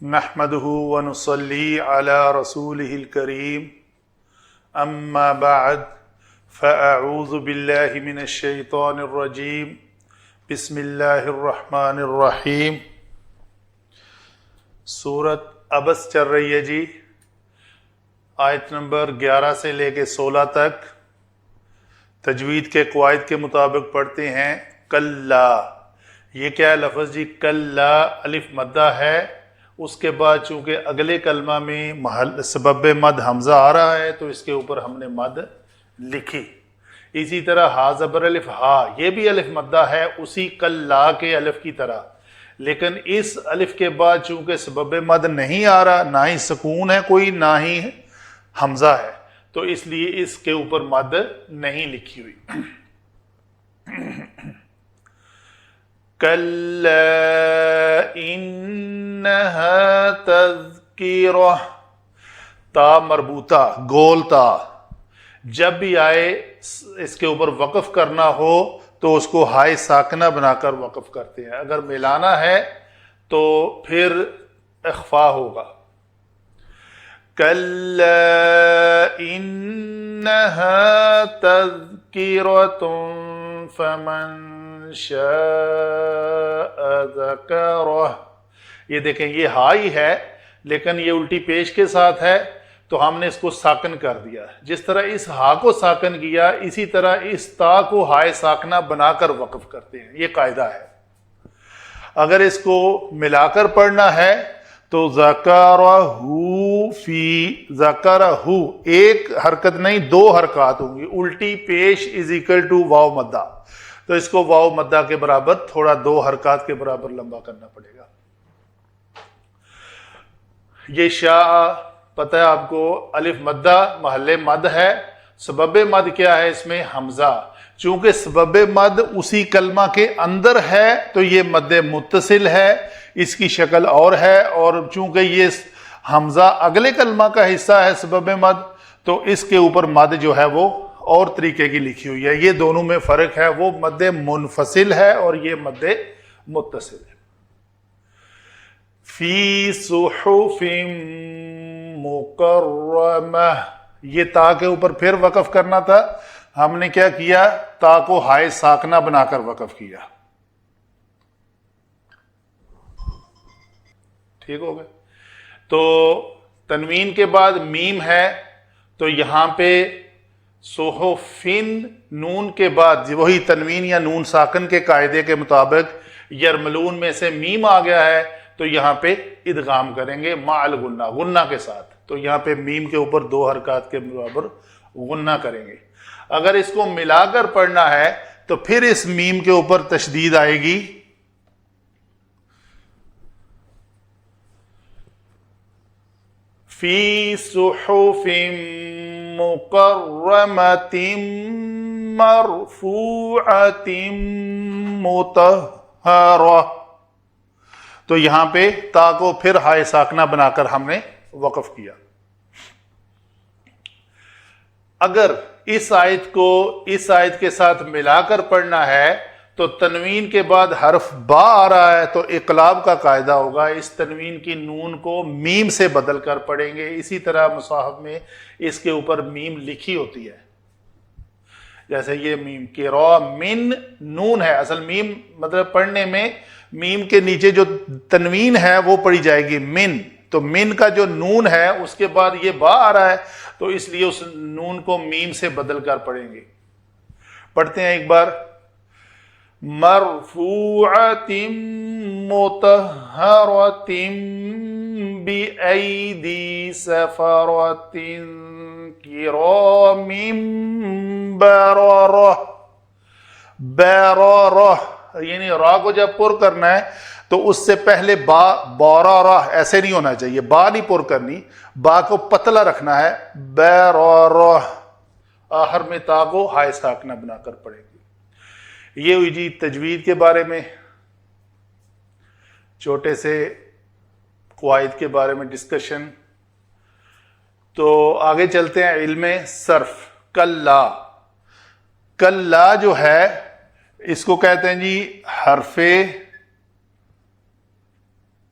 نحمده ونصلي على رسوله الكريم اما بعد فاعوذ بالله من الشیطان الرجیم بسم اللہ الرحمن الرحیم۔ سورت عبس چل رہی ہے جی، آیت نمبر 11 سے لے کے 16 تک۔ تجوید کے قواعد کے مطابق پڑھتے ہیں کلا۔ یہ کیا ہے لفظ جی؟ کلا الف مدہ ہے، اس کے بعد چونکہ اگلے کلمہ میں سبب مد حمزہ آ رہا ہے تو اس کے اوپر ہم نے مد لکھی۔ اسی طرح ہا زبر الف ہا، یہ بھی الف مدہ ہے اسی کلا کے الف کی طرح، لیکن اس الف کے بعد چونکہ سبب مد نہیں آ رہا، نہ ہی سکون ہے کوئی نہ ہی حمزہ ہے، تو اس لیے اس کے اوپر مد نہیں لکھی ہوئی۔ کَلَّا إِنَّهَا تَذْكِرَةٌ، تا مربوطہ گول تا، جب بھی آئے اس کے اوپر وقف کرنا ہو تو اس کو ہائے ساکنہ بنا کر وقف کرتے ہیں، اگر ملانا ہے تو پھر اخفا ہوگا۔ کَلَّا إِنَّهَا تَذْكِرَةٌ فَمَنْ شَاءَ ذَكَرَهُ۔ یہ دیکھیں یہ ہا ہی ہے لیکن یہ الٹی پیش کے ساتھ ہے تو ہم نے اس کو ساکن کر دیا۔ جس طرح اس ہا کو ساکن کیا اسی طرح اس تا کو ہائے ساکنہ بنا کر وقف کرتے ہیں، یہ قاعدہ ہے۔ اگر اس کو ملا کر پڑھنا ہے تو ذَكَرَهُ فی ذَكَرَهُ، ایک حرکت نہیں دو حرکات ہوں گی، الٹی پیش از اکول ٹو واو مدہ، تو اس کو واو مدہ کے برابر تھوڑا دو حرکات کے برابر لمبا کرنا پڑے گا۔ یہ شاء پتہ ہے آپ کو الف مدہ محل مد ہے، سبب مد کیا ہے اس میں؟ حمزہ۔ چونکہ سبب مد اسی کلمہ کے اندر ہے تو یہ مد متصل ہے، اس کی شکل اور ہے، اور چونکہ یہ حمزہ اگلے کلمہ کا حصہ ہے سبب مد تو اس کے اوپر مد جو ہے وہ اور طریقے کی لکھی ہوئی ہے۔ یہ دونوں میں فرق ہے، وہ مد منفصل ہے اور یہ مد متصل ہے۔ فی صحف مکرمہ، یہ تا کے اوپر پھر وقف کرنا تھا، ہم نے کیا کیا؟ تا کو ہائے ساکنہ بنا کر وقف کیا۔ ٹھیک ہو گئے؟ تو تنوین کے بعد میم ہے تو یہاں پہ صحفن نون کے بعد وہی تنوین یا نون ساکن کے قاعدے کے مطابق یرملون میں سے میم آ گیا ہے تو یہاں پہ ادغام کریں گے مع الغنہ، غنہ کے ساتھ، تو یہاں پہ میم کے اوپر دو حرکات کے برابر غنہ کریں گے۔ اگر اس کو ملا کر پڑھنا ہے تو پھر اس میم کے اوپر تشدید آئے گی، فی صحف مکرمۃ مرفوعۃ مطہرہ، تو یہاں پہ تا کو پھر ہائے ساکنہ بنا کر ہم نے وقف کیا۔ اگر اس آیت کو اس آیت کے ساتھ ملا کر پڑھنا ہے تو تنوین کے بعد حرف با آ رہا ہے تو اقلاب کا قاعدہ ہوگا، اس تنوین کی نون کو میم سے بدل کر پڑھیں گے۔ اسی طرح مصحف میں اس کے اوپر میم لکھی ہوتی ہے، جیسے یہ میم کی را من نون ہے، اصل میم مطلب پڑھنے میں میم کے نیچے جو تنوین ہے وہ پڑھی جائے گی من، تو من کا جو نون ہے اس کے بعد یہ با آ رہا ہے تو اس لیے اس نون کو میم سے بدل کر پڑھیں گے۔ پڑھتے ہیں ایک بار، مرفوعۃ مطہرۃ بأیدی سفرۃ کرام بررہ، بررہ یعنی را کو جب پر کرنا ہے تو اس سے پہلے با بارارہ ایسے نہیں ہونا چاہیے، با نہیں پر کرنی، با کو پتلا رکھنا ہے، بررہ، آخر میں تا کو ہائے ساکنہ بنا کر پڑھیں گے۔ یہ ہوئی جی تجوید کے بارے میں چھوٹے سے قواعد کے بارے میں ڈسکشن۔ تو آگے چلتے ہیں علم صرف۔ کلا، کلا جو ہے اس کو کہتے ہیں جی حرف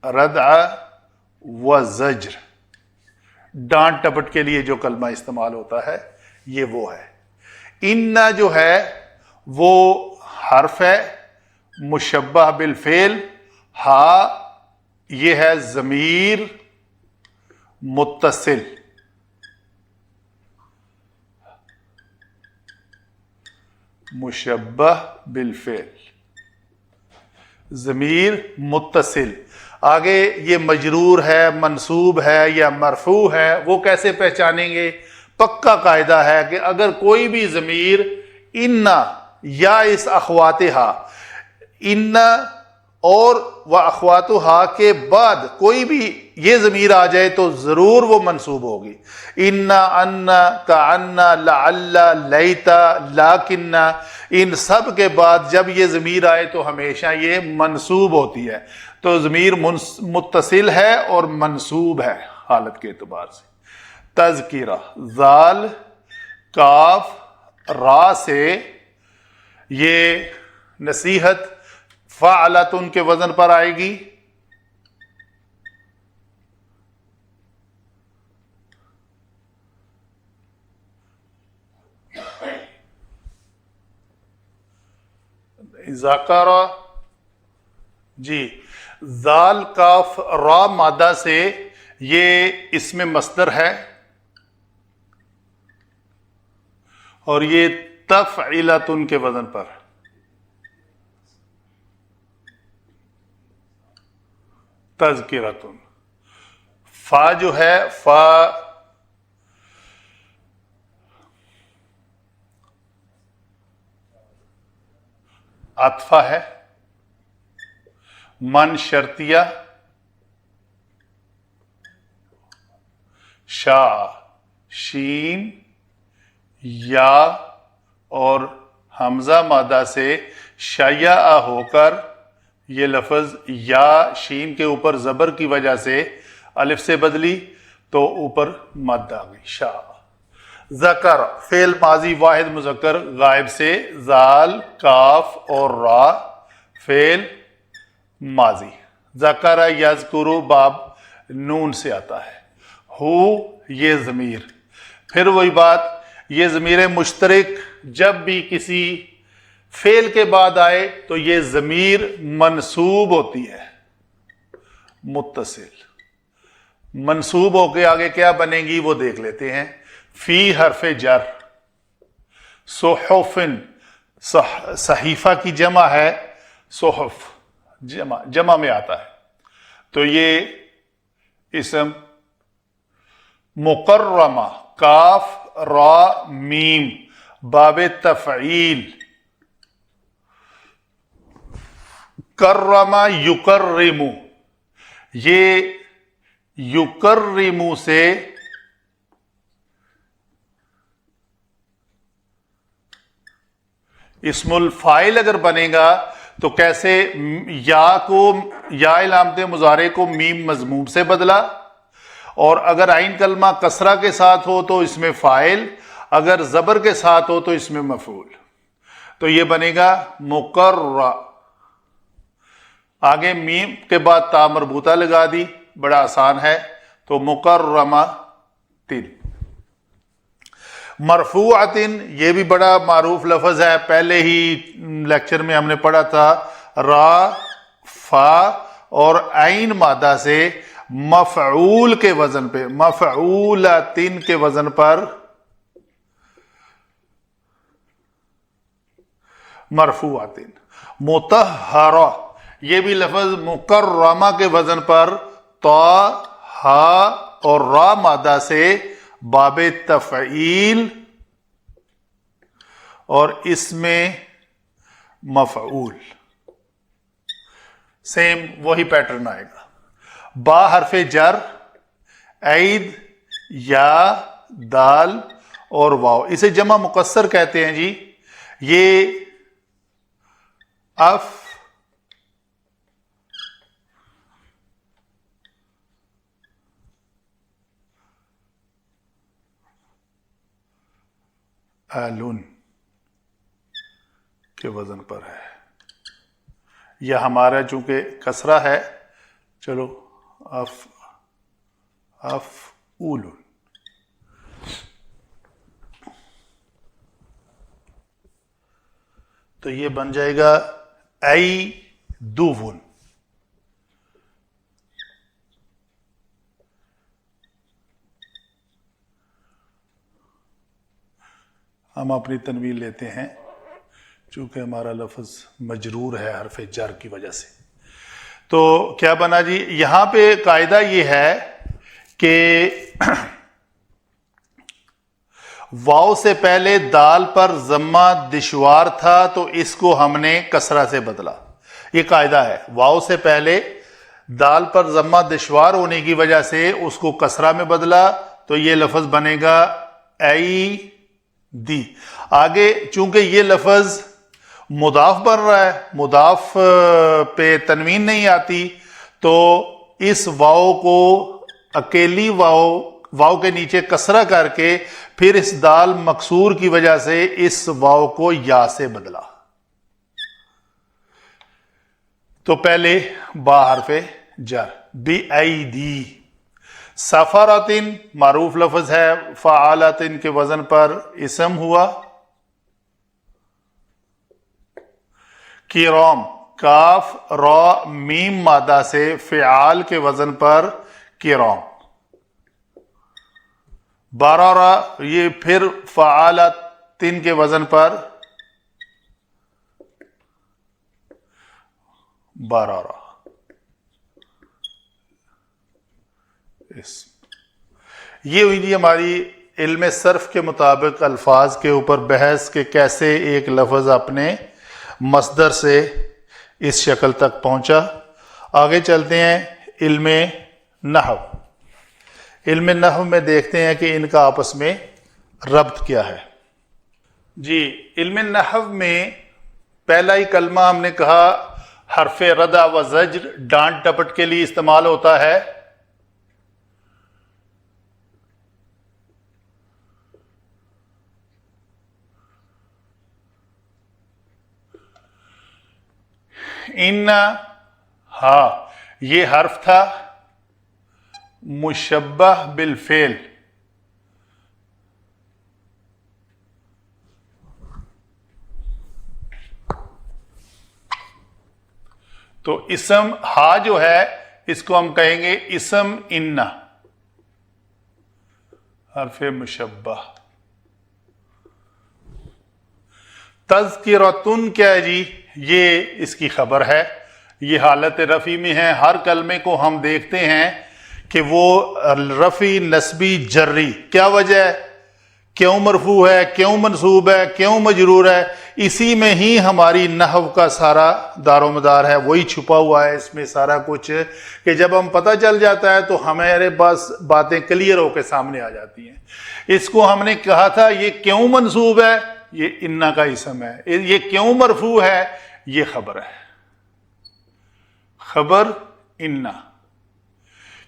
ردع و زجر، ڈانٹ ٹپٹ کے لیے جو کلمہ استعمال ہوتا ہے یہ وہ ہے۔ انا جو ہے وہ حرف ہے مشبہ بالفعل، ہا یہ ہے ضمیر متصل، مشبہ بالفعل ضمیر متصل۔ آگے یہ مجرور ہے، منصوب ہے یا مرفوع ہے، وہ کیسے پہچانیں گے؟ پکا قاعدہ ہے کہ اگر کوئی بھی ضمیر انا یا اس اخواتہا، انا اور و اخواتہا کے بعد کوئی بھی یہ ضمیر آ جائے تو ضرور وہ منصوب ہوگی۔ انا، انا، کانا، لعل، لیتا، لاکنہ، ان سب کے بعد جب یہ ضمیر آئے تو ہمیشہ یہ منصوب ہوتی ہے۔ تو ضمیر متصل ہے اور منصوب ہے حالت کے اعتبار سے۔ تذکرہ، ذال کاف را سے یہ نصیحت فعلتن کے وزن پر آئے گی، ذکر جی، ذال کاف را مادہ سے یہ اسم مصدر ہے اور یہ تفعیلتن کے وزن پر، تذکرتن۔ فا جو ہے فا عطفہ ہے، من شرطیہ، شا شین یا اور حمزہ مادہ سے شیعہ ہو کر یہ لفظ یا شین کے اوپر زبر کی وجہ سے الف سے بدلی تو اوپر مد آ گئی، شا۔ ذکر فعل ماضی واحد مذکر غائب سے، ذال کاف اور را فعل ماضی، ذکر یذکر باب نون سے آتا ہے، ہو یہ ضمیر، پھر وہی بات، یہ ضمیر مشترک جب بھی کسی فعل کے بعد آئے تو یہ ضمیر منصوب ہوتی ہے، متصل، منصوب ہو کے آگے کیا بنے گی وہ دیکھ لیتے ہیں۔ فی حرف جر، صحفن صحیفہ کی جمع ہے، صحف جمع میں آتا ہے، تو یہ اسم مکرمہ، کاف را میم، باب تفعیل، کرما یکرم، یہ یکرم سے اسم الفاعل اگر بنے گا تو کیسے؟ یا کو، یا علامت مضارع کو میم مضموم سے بدلا، اور اگر عین کلمہ کسرہ کے ساتھ ہو تو اس میں فاعل، اگر زبر کے ساتھ ہو تو اس میں مفعول، تو یہ بنے گا مقرر۔ آگے میم کے بعد تا مربوطہ لگا دی، بڑا آسان ہے، تو مکرمہ تن۔ مرفوعتن یہ بھی بڑا معروف لفظ ہے، پہلے ہی لیکچر میں ہم نے پڑھا تھا، را فا اور عین مادہ سے مفعول کے وزن پہ، مفعولتن کے وزن پر مرفوعتن۔ مطہرہ یہ بھی لفظ مکرمہ کے وزن پر تا ہا اور را مادہ سے باب تفعیل اور اس میں مفعول، سیم وہی پیٹرن آئے گا۔ با حرف جر، عید، یا، دال اور واو، اسے جمع مکسر کہتے ہیں جی۔ یہ اف آلون کے وزن پر ہے، یا ہمارا چونکہ کسرہ ہے، چلو اف افعول. تو یہ بن جائے گا ایدون. ہم اپنی تنوین لیتے ہیں چونکہ ہمارا لفظ مجرور ہے حرف جر کی وجہ سے. تو کیا بنا جی؟ یہاں پہ قاعدہ یہ ہے کہ واو سے پہلے دال پر ضمہ دشوار تھا تو اس کو ہم نے کسرہ سے بدلا. یہ قاعدہ ہے. واو سے پہلے دال پر ضمہ دشوار ہونے کی وجہ سے اس کو کسرہ میں بدلا تو یہ لفظ بنے گا ای دی. آگے چونکہ یہ لفظ مضاف بن رہا ہے، مضاف پہ تنوین نہیں آتی، تو اس واو کو اکیلی واو کے نیچے کسرہ کر کے پھر اس دال مکسور کی وجہ سے اس واو کو یا سے بدلا. تو پہلے با حرف جر بی ای دی. سفراتن معروف لفظ ہے، فعالاتن کے وزن پر اسم ہوا. کرام کاف را میم مادہ سے فعال کے وزن پر کرام. بارارا یہ پھر فعالاتن کے وزن پر بارارا. یہ ہوئی جی ہماری علم صرف کے مطابق الفاظ کے اوپر بحث کہ کیسے ایک لفظ اپنے مصدر سے اس شکل تک پہنچا. آگے چلتے ہیں علم نحو. علم نحو میں دیکھتے ہیں کہ ان کا آپس میں ربط کیا ہے. جی علم نحو میں پہلا ہی کلمہ ہم نے کہا حرف ردع و زجر ڈانٹ ڈپٹ کے لیے استعمال ہوتا ہے. ان ہاں یہ حرف تھا مشبہ بالفعل. تو اسم ہا جو ہے اس کو ہم کہیں گے اسم ان، حرف مشبہ. تذکرتن کیا ہے جی؟ یہ اس کی خبر ہے، یہ حالت رفع میں ہے. ہر کلمے کو ہم دیکھتے ہیں کہ وہ رفع نسبی جری. کیا وجہ ہے؟ کیوں مرفوع ہے، کیوں منصوب ہے، کیوں مجرور ہے؟ اسی میں ہی ہماری نحو کا سارا دار و مدار ہے، وہی چھپا ہوا ہے اس میں سارا کچھ، کہ جب ہم پتہ چل جاتا ہے تو ہمارے پاس باتیں کلیئر ہو کے سامنے آ جاتی ہیں. اس کو ہم نے کہا تھا یہ کیوں منصوب ہے، یہ انا کا اسم ہے. یہ کیوں مرفوع ہے، یہ خبر ہے، خبر انا.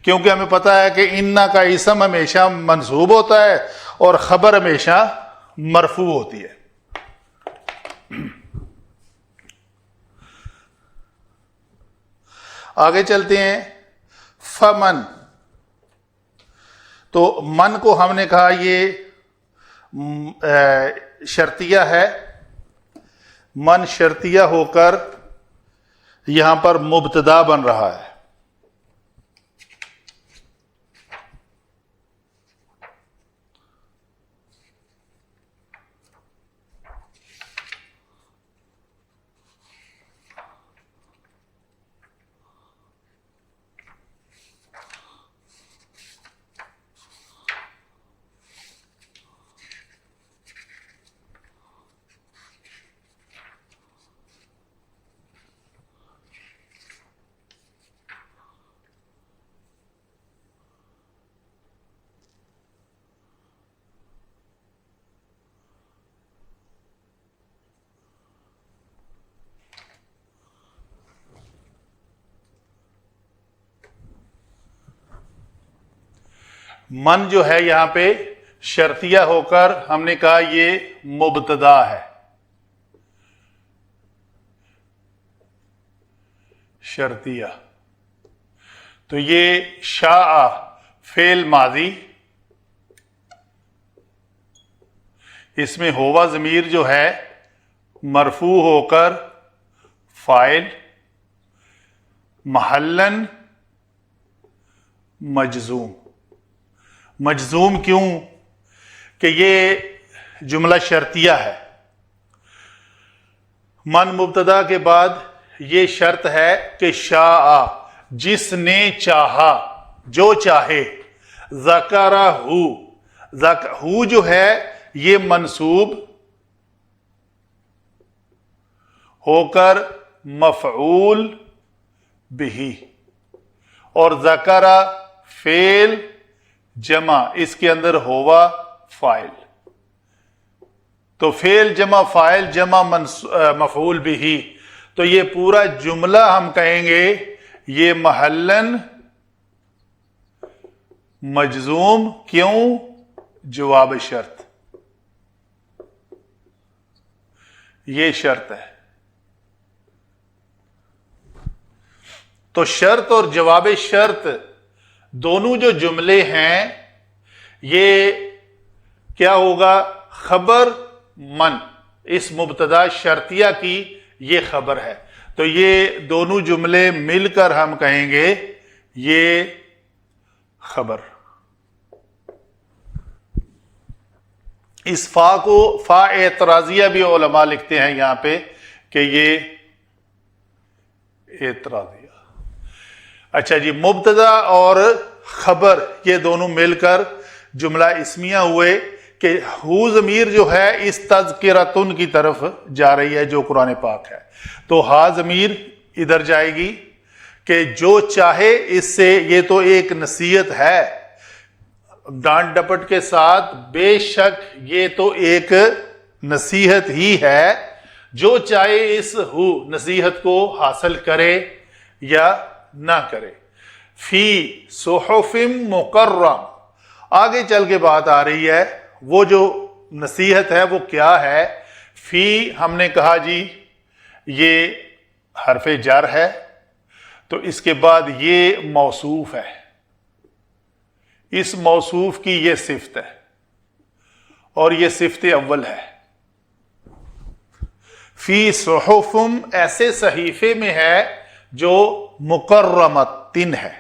کیونکہ ہمیں پتہ ہے کہ انا کا اسم ہمیشہ منصوب ہوتا ہے اور خبر ہمیشہ مرفوع ہوتی ہے. آگے چلتے ہیں فمن. تو من کو ہم نے کہا یہ شرطیہ ہے. من شرطیہ ہو کر یہاں پر مبتدا بن رہا ہے. من جو ہے یہاں پہ شرطیہ ہو کر ہم نے کہا یہ مبتدا ہے. شرطیہ. تو یہ شاء فعل ماضی، اس میں ہوا ضمیر جو ہے مرفوع ہو کر فاعل، محلن مجزوم۔ مجزوم کیوں؟ کہ یہ جملہ شرطیہ ہے، من مبتدا کے بعد یہ شرط ہے کہ شاء، جس نے چاہا، جو چاہے، ذکرہ، ہو جو ہے یہ منصوب ہو کر مفعول بہ، اور ذکرہ فعل جمع، اس کے اندر ہوا فاعل، تو فعل جمع فاعل جمع مفعول بہ، تو یہ پورا جملہ ہم کہیں گے یہ محلن مجزوم۔ کیوں؟ جواب شرط، یہ شرط ہے۔ تو شرط اور جواب شرط دونوں جو جملے ہیں یہ کیا ہوگا؟ خبر من، اس مبتدا شرطیہ کی یہ خبر ہے، تو یہ دونوں جملے مل کر ہم کہیں گے یہ خبر۔ اس فا کو فا اعتراضیہ بھی علماء لکھتے ہیں یہاں پہ کہ یہ اعتراضیہ۔ اچھا جی، مبتدا اور خبر یہ دونوں مل کر جملہ اسمیہ ہوئے کہ ہو ضمیر جو ہے اس تذکرتن کی طرف جا رہی ہے جو قرآن پاک ہے، تو ہا ضمیر ادھر جائے گی کہ جو چاہے اس سے، یہ تو ایک نصیحت ہے ڈانٹ ڈپٹ کے ساتھ، بے شک یہ تو ایک نصیحت ہی ہے، جو چاہے اس ہو نصیحت کو حاصل کرے یا نہ کرے۔ فی صحف مکرم، آگے چل کے بات آ رہی ہے وہ جو نصیحت ہے وہ کیا ہے۔ فی ہم نے کہا جی یہ حرف جر ہے، تو اس کے بعد یہ موصوف ہے، اس موصوف کی یہ صفت ہے اور یہ صفت اول ہے۔ فی صحفم ایسے صحیفے میں ہے جو مکرمتن ہے،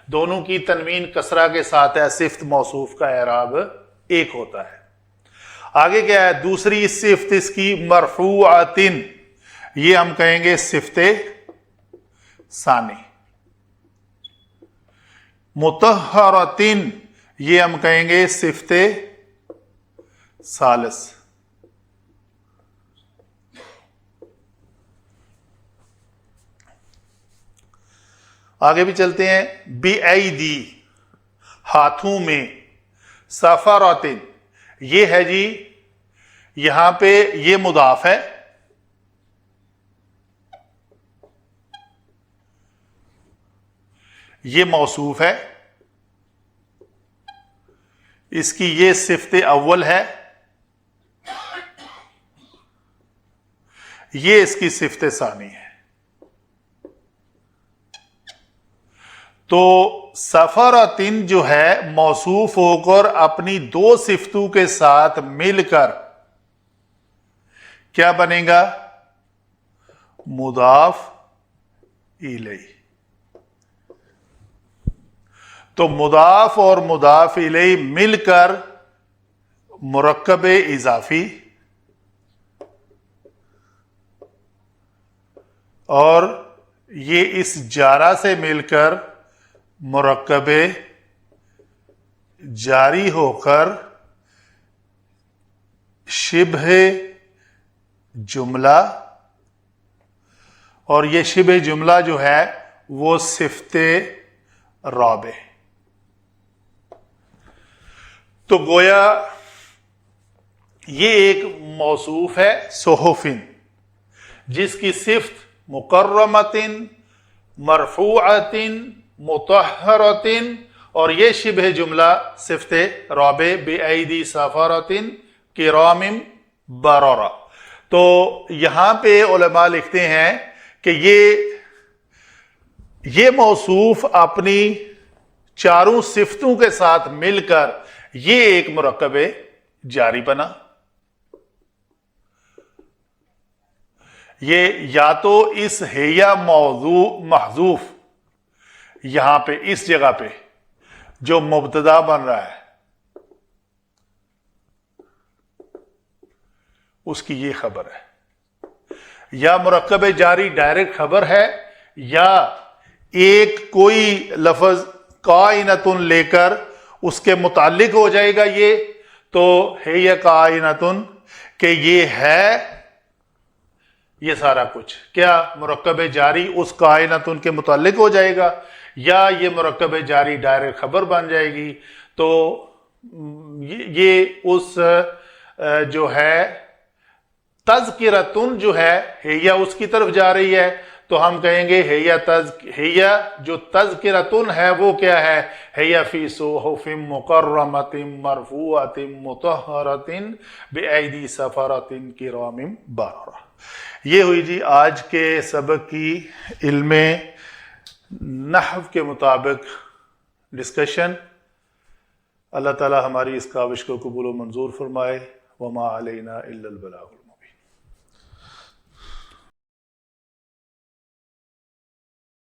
دونوں کی تنوین کسرہ کے ساتھ ہے، صفت موصوف کا اعراب ایک ہوتا ہے۔ آگے کیا ہے؟ دوسری صفت اس کی مرفوعتن، یہ ہم کہیں گے صفت ثانی۔ مطہرتن، یہ ہم کہیں گے صفت ثالث۔ آگے بھی چلتے ہیں۔ بِأَيْدِي، ہاتھوں میں۔ سفراتن، یہ ہے جی یہاں پہ یہ مضاف ہے، یہ موصوف ہے، اس کی یہ صفت اول ہے، یہ اس کی صفت ثانی ہے۔ تو سفرتن جو ہے موصوف ہو کر اپنی دو صفتوں کے ساتھ مل کر کیا بنے گا؟ مضاف الیہ۔ تو مضاف اور مضاف الیہ مل کر مرکب اضافی اور یہ اس جارہ سے مل کر مرکب جاری ہو کر شبہ جملہ، اور یہ شبہ جملہ جو ہے وہ صفت رابع۔ تو گویا یہ ایک موصوف ہے صحفن، جس کی صفت مکرمتن، مرفوعتن، مطہرتن، اور یہ شبہ جملہ صفت رابع بِأَيْدِي سفرتن کرام بررہ۔ تو یہاں پہ علماء لکھتے ہیں کہ یہ موصوف اپنی چاروں صفتوں کے ساتھ مل کر یہ ایک مرکب جاری بنا. یہ یا تو اس ہیا موضوع محذوف یہاں پہ اس جگہ پہ جو مبتدا بن رہا ہے اس کی یہ خبر ہے، یا مرکب جاری ڈائریکٹ خبر ہے، یا ایک کوئی لفظ کائنتن لے کر اس کے متعلق ہو جائے گا یہ، تو ہے یہ کائنتن کہ یہ ہے یہ سارا کچھ، کیا مرکب جاری اس کائنتن کے متعلق ہو جائے گا، یا یہ مرکب جاری ڈائریکٹ خبر بن جائے گی. تو یہ اس جو ہے تذکرتن جو ہے یا اس کی طرف جا رہی ہے، تو ہم کہیں گے ہیا جو تذکرتن ہے وہ کیا ہے، ہیا فی صحف مکرمۃ مرفوعۃ مطہرۃ بأیدی سفرۃ کرام بررہ. یہ ہوئی جی آج کے سبق کی علم نحو کے مطابق ڈسکشن. اللہ تعالی ہماری اس کاوش کو قبول و منظور فرمائے. وما علینا الا البلاغ.